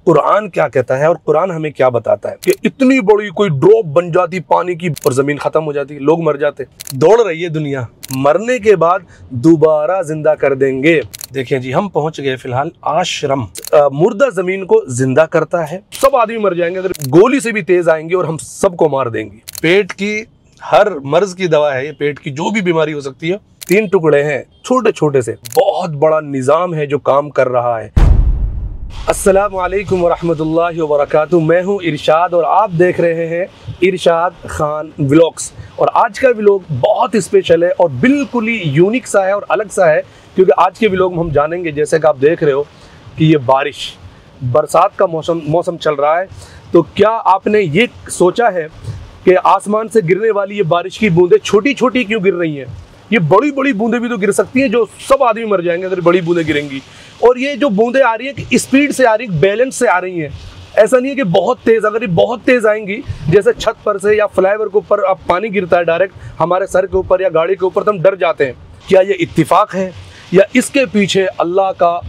कुरान क्या कहता है और कुरान हमें क्या बताता है कि इतनी बड़ी कोई ड्रॉप बन जाती पानी की और जमीन खत्म हो जाती, लोग मर जाते। दौड़ रही है दुनिया, मरने के बाद दोबारा जिंदा कर देंगे। देखिए जी, हम पहुंच गए फिलहाल आश्रम। मुर्दा जमीन को जिंदा करता है, सब आदमी मर जाएंगे, अगर गोली से भी तेज आएंगे और हम सबको मार देंगे। पेट की हर मर्ज की दवा है ये, पेट की जो भी बीमारी हो सकती है। 3 टुकड़े हैं छोटे छोटे से, बहुत बड़ा निजाम है जो काम कर रहा है। अस्सलामु अलैकुम वरहमतुल्लाहि वबरकातुहू। मैं हूं इरशाद और आप देख रहे हैं इरशाद खान व्लॉग्स। और आज का व्लॉग बहुत स्पेशल है और बिल्कुल ही यूनिक सा है और अलग सा है, क्योंकि आज के व्लॉग में हम जानेंगे, जैसे कि आप देख रहे हो कि ये बारिश, बरसात का मौसम चल रहा है। तो क्या आपने ये सोचा है कि आसमान से गिरने वाली ये बारिश की बूंदें छोटी छोटी क्यों गिर रही हैं? ये बड़ी बड़ी बूंदें भी तो गिर सकती हैं, जो सब आदमी मर जाएंगे अगर बड़ी बूंदें गिरेंगी। और ये जो बूंदें आ रही हैं कि स्पीड से आ रही है, बैलेंस से आ रही हैं। ऐसा नहीं है कि बहुत तेज़, अगर ये बहुत तेज़ आएंगी, जैसे छत पर से या फ्लाईओवर के ऊपर अब पानी गिरता है डायरेक्ट हमारे सर के ऊपर या गाड़ी के ऊपर, तो हम डर जाते हैं। क्या ये इत्तिफाक है या इसके पीछे अल्लाह का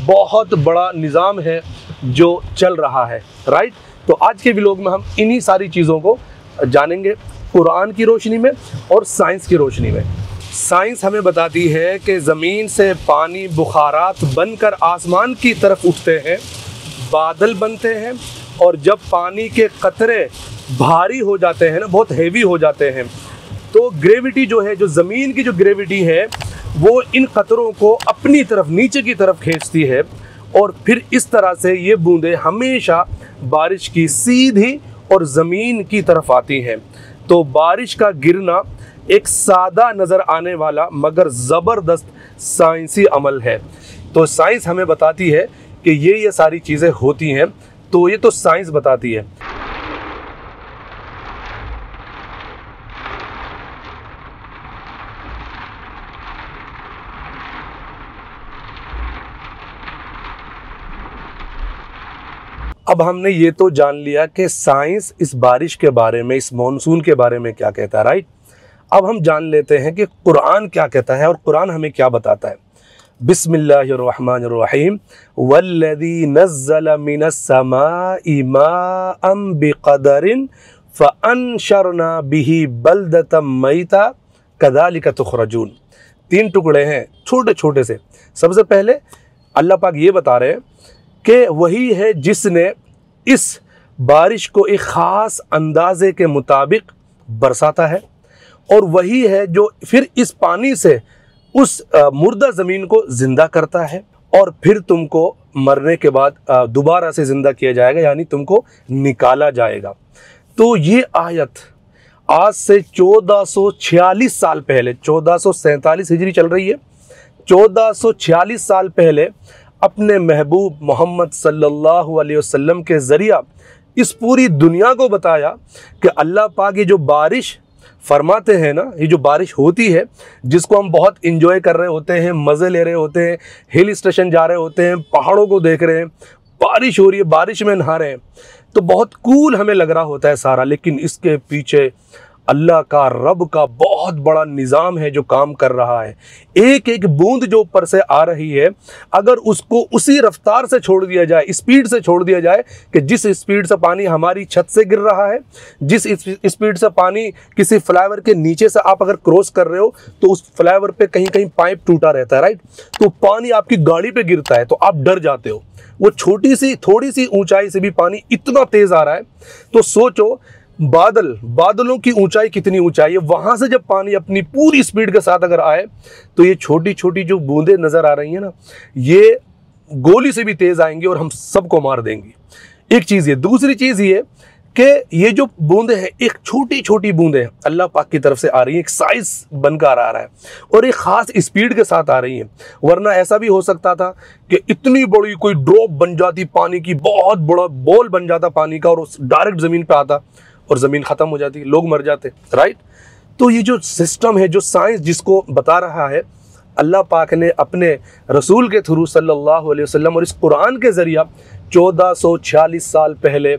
बहुत बड़ा निज़ाम है जो चल रहा है? राइट। तो आज के व्लॉग में हम इन्हीं सारी चीज़ों को जानेंगे, कुरान की रोशनी में और साइंस की रोशनी में। साइंस हमें बताती है कि ज़मीन से पानी बुखारात बनकर आसमान की तरफ उठते हैं, बादल बनते हैं, और जब पानी के कतरे भारी हो जाते हैं ना, बहुत हेवी हो जाते हैं, तो ग्रेविटी जो है, जो ज़मीन की जो ग्रेविटी है, वो इन कतरों को अपनी तरफ नीचे की तरफ खींचती है। और फिर इस तरह से ये बूंदें हमेशा बारिश की सीधी और ज़मीन की तरफ आती हैं। तो बारिश का गिरना एक सादा नज़र आने वाला मगर ज़बरदस्त साइंसी अमल है। तो साइंस हमें बताती है कि ये सारी चीज़ें होती हैं, तो ये तो साइंस बताती है। अब हमने ये तो जान लिया कि साइंस इस बारिश के बारे में, इस मॉनसून के बारे में क्या कहता है, राइट। अब हम जान लेते हैं कि कुरान क्या कहता है और कुरान हमें क्या बताता है। बिस्मिल्लाहिर्रहमानिर्रहीम। वल्लज़ी नज़्ज़ल मिनस्समाइ माअन बिक़दरिन फ़अनशरना बिही बल्दतम मैता कज़ालिका तुख़रजून। 3 टुकड़े हैं छोटे छोटे से। सबसे पहले अल्लाह पाक ये बता रहे हैं कि वही है जिसने इस बारिश को एक ख़ास अंदाजे के मुताबिक बरसाता है, और वही है जो फिर इस पानी से उस मुर्दा ज़मीन को ज़िंदा करता है, और फिर तुमको मरने के बाद दोबारा से ज़िंदा किया जाएगा, यानी तुमको निकाला जाएगा। तो ये आयत आज से 1446 साल पहले, 1447 हिजरी चल रही है, 1446 साल पहले अपने महबूब मोहम्मद सल्लल्लाहु अलैहि वसल्लम के ज़रिया इस पूरी दुनिया को बताया कि अल्लाह पाक ये जो बारिश फरमाते हैं ना, ये जो बारिश होती है, जिसको हम बहुत इंजॉय कर रहे होते हैं, मज़े ले रहे होते हैं, हिल स्टेशन जा रहे होते हैं, पहाड़ों को देख रहे हैं, बारिश हो रही है, बारिश में नहा रहे हैं, तो बहुत कूल हमें लग रहा होता है सारा। लेकिन इसके पीछे अल्लाह का, रब का बहुत बड़ा निज़ाम है जो काम कर रहा है। एक एक बूंद जो ऊपर से आ रही है, अगर उसको उसी रफ्तार से छोड़ दिया जाए, स्पीड से छोड़ दिया जाए कि जिस स्पीड से पानी हमारी छत से गिर रहा है, जिस स्पीड से पानी किसी फ्लाईओवर के नीचे से आप अगर क्रॉस कर रहे हो, तो उस फ्लाईओवर पे कहीं कहीं पाइप टूटा रहता है, राइट। तो पानी आपकी गाड़ी पे गिरता है तो आप डर जाते हो। वो छोटी सी थोड़ी सी ऊंचाई से भी पानी इतना तेज़ आ रहा है, तो सोचो बादलों की ऊंचाई कितनी ऊंचाई है, वहां से जब पानी अपनी पूरी स्पीड के साथ अगर आए, तो ये छोटी छोटी जो बूंदें नजर आ रही हैं ना, ये गोली से भी तेज आएंगी और हम सबको मार देंगी। एक चीज़ ये। दूसरी चीज़ ये कि ये जो बूंदें हैं, एक छोटी छोटी बूंदें अल्लाह पाक की तरफ से आ रही हैं, एक साइज बनकर आ रहा है और एक ख़ास स्पीड के साथ आ रही हैं। वरना ऐसा भी हो सकता था कि इतनी बड़ी कोई ड्रॉप बन जाती पानी की, बहुत बड़ा बॉल बन जाता पानी का, और डायरेक्ट ज़मीन पे आता और ज़मीन ख़त्म हो जाती, लोग मर जाते, राइट। तो ये जो सिस्टम है, जो साइंस जिसको बता रहा है, अल्लाह पाक ने अपने रसूल के थ्रू सल्लल्लाहु अलैहि वसल्लम और इस कुरान के ज़रिया 1446 साल पहले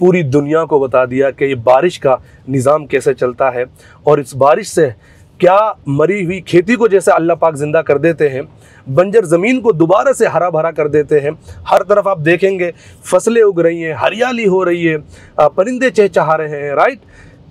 पूरी दुनिया को बता दिया कि ये बारिश का निज़ाम कैसे चलता है। और इस बारिश से क्या मरी हुई खेती को जैसे अल्लाह पाक जिंदा कर देते हैं, बंजर ज़मीन को दोबारा से हरा भरा कर देते हैं। हर तरफ आप देखेंगे फसलें उग रही हैं, हरियाली हो रही है, परिंदे चहचहा रहे हैं, राइट।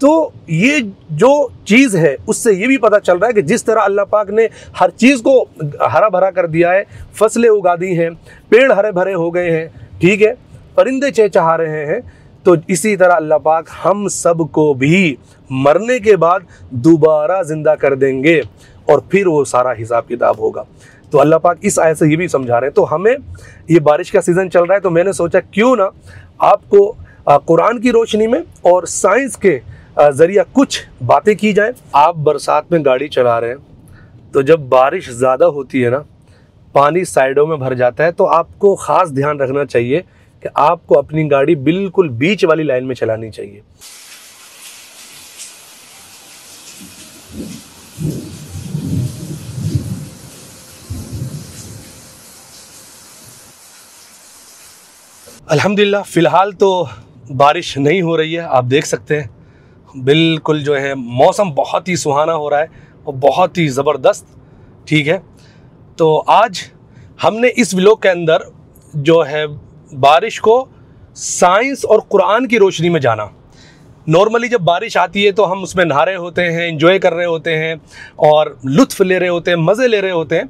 तो ये जो चीज़ है उससे ये भी पता चल रहा है कि जिस तरह अल्लाह पाक ने हर चीज़ को हरा भरा कर दिया है, फसलें उगा दी हैं, पेड़ हरे भरे हो गए हैं, ठीक है, परिंदे चहचहा रहे हैं, तो इसी तरह अल्लाह पाक हम सब को भी मरने के बाद दोबारा ज़िंदा कर देंगे और फिर वो सारा हिसाब किताब होगा। तो अल्लाह पाक इस आयत से ये भी समझा रहे हैं। तो हमें ये बारिश का सीज़न चल रहा है, तो मैंने सोचा क्यों ना आपको कुरान की रोशनी में और साइंस के ज़रिया कुछ बातें की जाएं। आप बरसात में गाड़ी चला रहे हैं, तो जब बारिश ज़्यादा होती है ना, पानी साइडों में भर जाता है, तो आपको ख़ास ध्यान रखना चाहिए कि आपको अपनी गाड़ी बिल्कुल बीच वाली लाइन में चलानी चाहिए। अल्हम्दुलिल्लाह फ़िलहाल तो बारिश नहीं हो रही है, आप देख सकते हैं बिल्कुल जो है मौसम बहुत ही सुहाना हो रहा है और बहुत ही ज़बरदस्त, ठीक है। तो आज हमने इस व्लॉग के अंदर जो है बारिश को साइंस और कुरान की रोशनी में जाना। नॉर्मली जब बारिश आती है तो हम उसमें नहा रहे होते हैं, एंजॉय कर रहे होते हैं और लुत्फ़ ले रहे होते हैं, मज़े ले रहे होते हैं,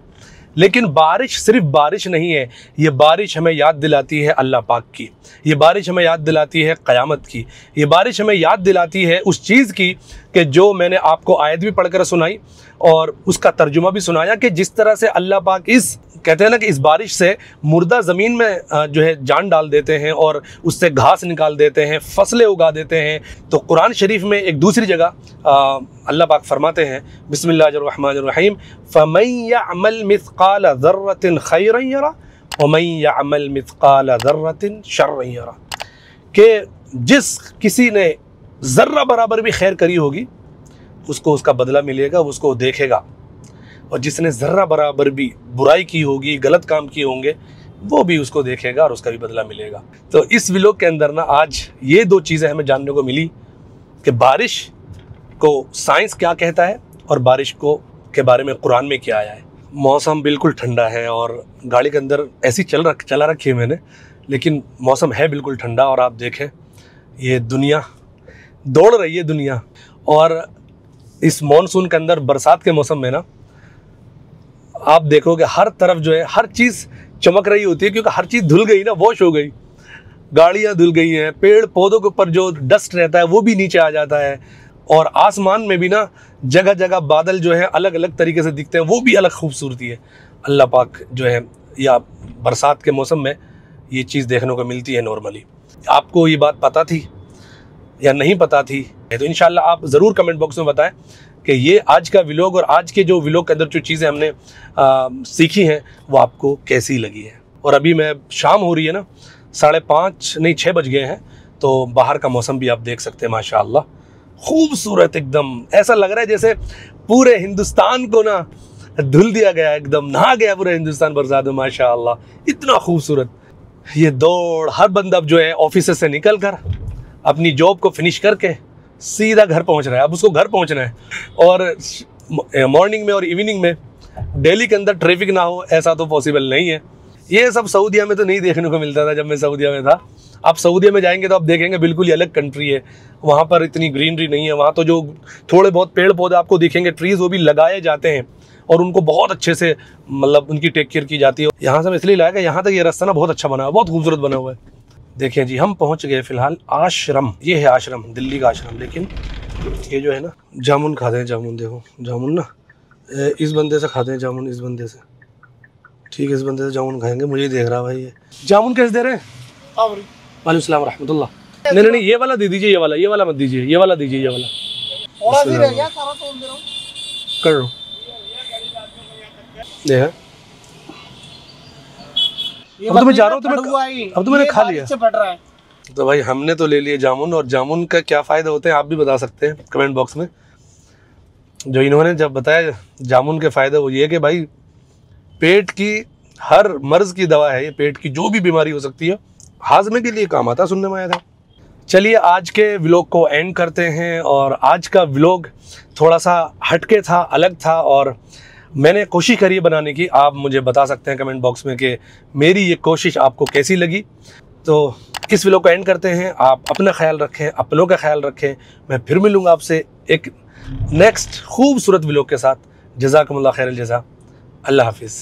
लेकिन बारिश सिर्फ बारिश नहीं है। ये बारिश हमें याद दिलाती है अल्लाह पाक की, ये बारिश हमें याद दिलाती है क़यामत की, ये बारिश हमें याद दिलाती है उस चीज़ की कि जो मैंने आपको आयत भी पढ़कर सुनाई और उसका तर्जुमा भी सुनाया कि जिस तरह से अल्लाह पाक इस कहते हैं ना कि इस बारिश से मुर्दा ज़मीन में जो है जान डाल देते हैं और उससे घास निकाल देते हैं, फसलें उगा देते हैं। तो कुरान शरीफ में एक दूसरी जगह अल्लाह पाक फरमाते हैं बिस्मिल्लाहिर्रहमानिर्रहीम फमन यअमल मिस्काल ज़र्रतिन खैरन यरा वमन यअमल मिस्काल ज़र्रतिन शर्रन यरा, कि जिस किसी ने ज़र्रा बराबर भी खैर करी होगी उसको उसका बदला मिलेगा, उसको देखेगा, और जिसने ज़र्रा बराबर भी बुराई की होगी, गलत काम किए होंगे, वो भी उसको देखेगा और उसका भी बदला मिलेगा। तो इस व्लॉग के अंदर ना आज ये दो चीज़ें हमें जानने को मिली कि बारिश को साइंस क्या कहता है और बारिश को के बारे में कुरान में क्या आया है। मौसम बिल्कुल ठंडा है और गाड़ी के अंदर ऐसी चला रखी है मैंने, लेकिन मौसम है बिल्कुल ठंडा। और आप देखें ये दुनिया दौड़ रही है दुनिया, और इस मानसून के अंदर बरसात के मौसम में ना आप देखोगे हर तरफ जो है हर चीज़ चमक रही होती है, क्योंकि हर चीज़ धुल गई ना, वॉश हो गई, गाड़ियाँ धुल गई हैं, पेड़ पौधों के ऊपर जो डस्ट रहता है वो भी नीचे आ जाता है, और आसमान में भी ना जगह जगह बादल जो है अलग अलग तरीके से दिखते हैं, वो भी अलग खूबसूरती है। अल्लाह पाक जो है या बरसात के मौसम में ये चीज़ देखने को मिलती है नॉर्मली। आपको ये बात पता थी या नहीं पता थी? तो इंशाल्लाह आप ज़रूर कमेंट बॉक्स में बताएं कि ये आज का व्लॉग और आज के जो व्लॉग के अंदर जो चीज़ें हमने सीखी हैं वो आपको कैसी लगी है। और अभी मैं शाम हो रही है ना, 5:30 नहीं 6 बज गए हैं, तो बाहर का मौसम भी आप देख सकते हैं माशाअल्लाह खूबसूरत एकदम। ऐसा लग रहा है जैसे पूरे हिंदुस्तान को ना धुल दिया गया, एकदम नहा गया पूरा हिंदुस्तान बरसात में माशाअल्लाह, इतना खूबसूरत। ये दौड़ हर बंदा जो है ऑफिस से निकल कर अपनी जॉब को फिनिश करके सीधा घर पहुंच रहा है। अब उसको घर पहुंचना है, और मॉर्निंग में और इवनिंग में दिल्ली के अंदर ट्रैफिक ना हो ऐसा तो पॉसिबल नहीं है। ये सब सऊदीया में तो नहीं देखने को मिलता था जब मैं सऊदीया में था। आप सऊदीया में जाएंगे तो आप देखेंगे बिल्कुल ही अलग कंट्री है, वहाँ पर इतनी ग्रीनरी नहीं है। वहाँ तो जो थोड़े बहुत पेड़ पौधे आपको दिखेंगे, ट्रीज़, वो भी लगाए जाते हैं और उनको बहुत अच्छे से मतलब उनकी टेक केयर की जाती है। यहाँ से मैं इसलिए लाया कि यहाँ तक ये रास्ता ना बहुत अच्छा बना हुआ है, बहुत खूबसूरत बना हुआ है। देखिए जी, हम पहुँच गए फ़िलहाल आश्रम। ये है आश्रम, दिल्ली का आश्रम। लेकिन ये जो है ना, जामुन खाते हैं, जामुन देखो, जामुन ना इस बंदे से खाते हैं, जामुन इस बंदे से, ठीक है, इस बंदे से जामुन खाएंगे। मुझे देख रहा भाई, ये जामुन कैसे दे रहे हैं? वालेकुम सलाम रहमतुल्लाह। नहीं नहीं, ये वाला दे दीजिए, ये वाला मत दीजिए, ये वाला दीजिए, ये वाला कर लो। देखा, अब तो मैं जा रहा हूँ, अब तो मैंने खा लिया। तो भाई हमने तो ले लिए जामुन, और जामुन का क्या फ़ायदा होते हैं आप भी बता सकते हैं कमेंट बॉक्स में। जो इन्होंने जब बताया जामुन के फ़ायदे, वो ये कि भाई पेट की हर मर्ज़ की दवा है ये, पेट की जो भी बीमारी हो सकती है हाजमे के लिए काम आता है, सुनने में आया था। चलिए आज के व्लॉग को एंड करते हैं। और आज का व्लॉग थोड़ा सा हटके था, अलग था, और मैंने कोशिश करी बनाने की। आप मुझे बता सकते हैं कमेंट बॉक्स में कि मेरी ये कोशिश आपको कैसी लगी। तो इस व्लॉग को एंड करते हैं। आप अपना ख्याल रखें, अपनों का ख्याल रखें। मैं फिर मिलूँगा आपसे एक नेक्स्ट खूबसूरत व्लॉग के साथ। जज़ाकुमुल्लाह खैरल जज़ा। अल्लाह हाफिज़।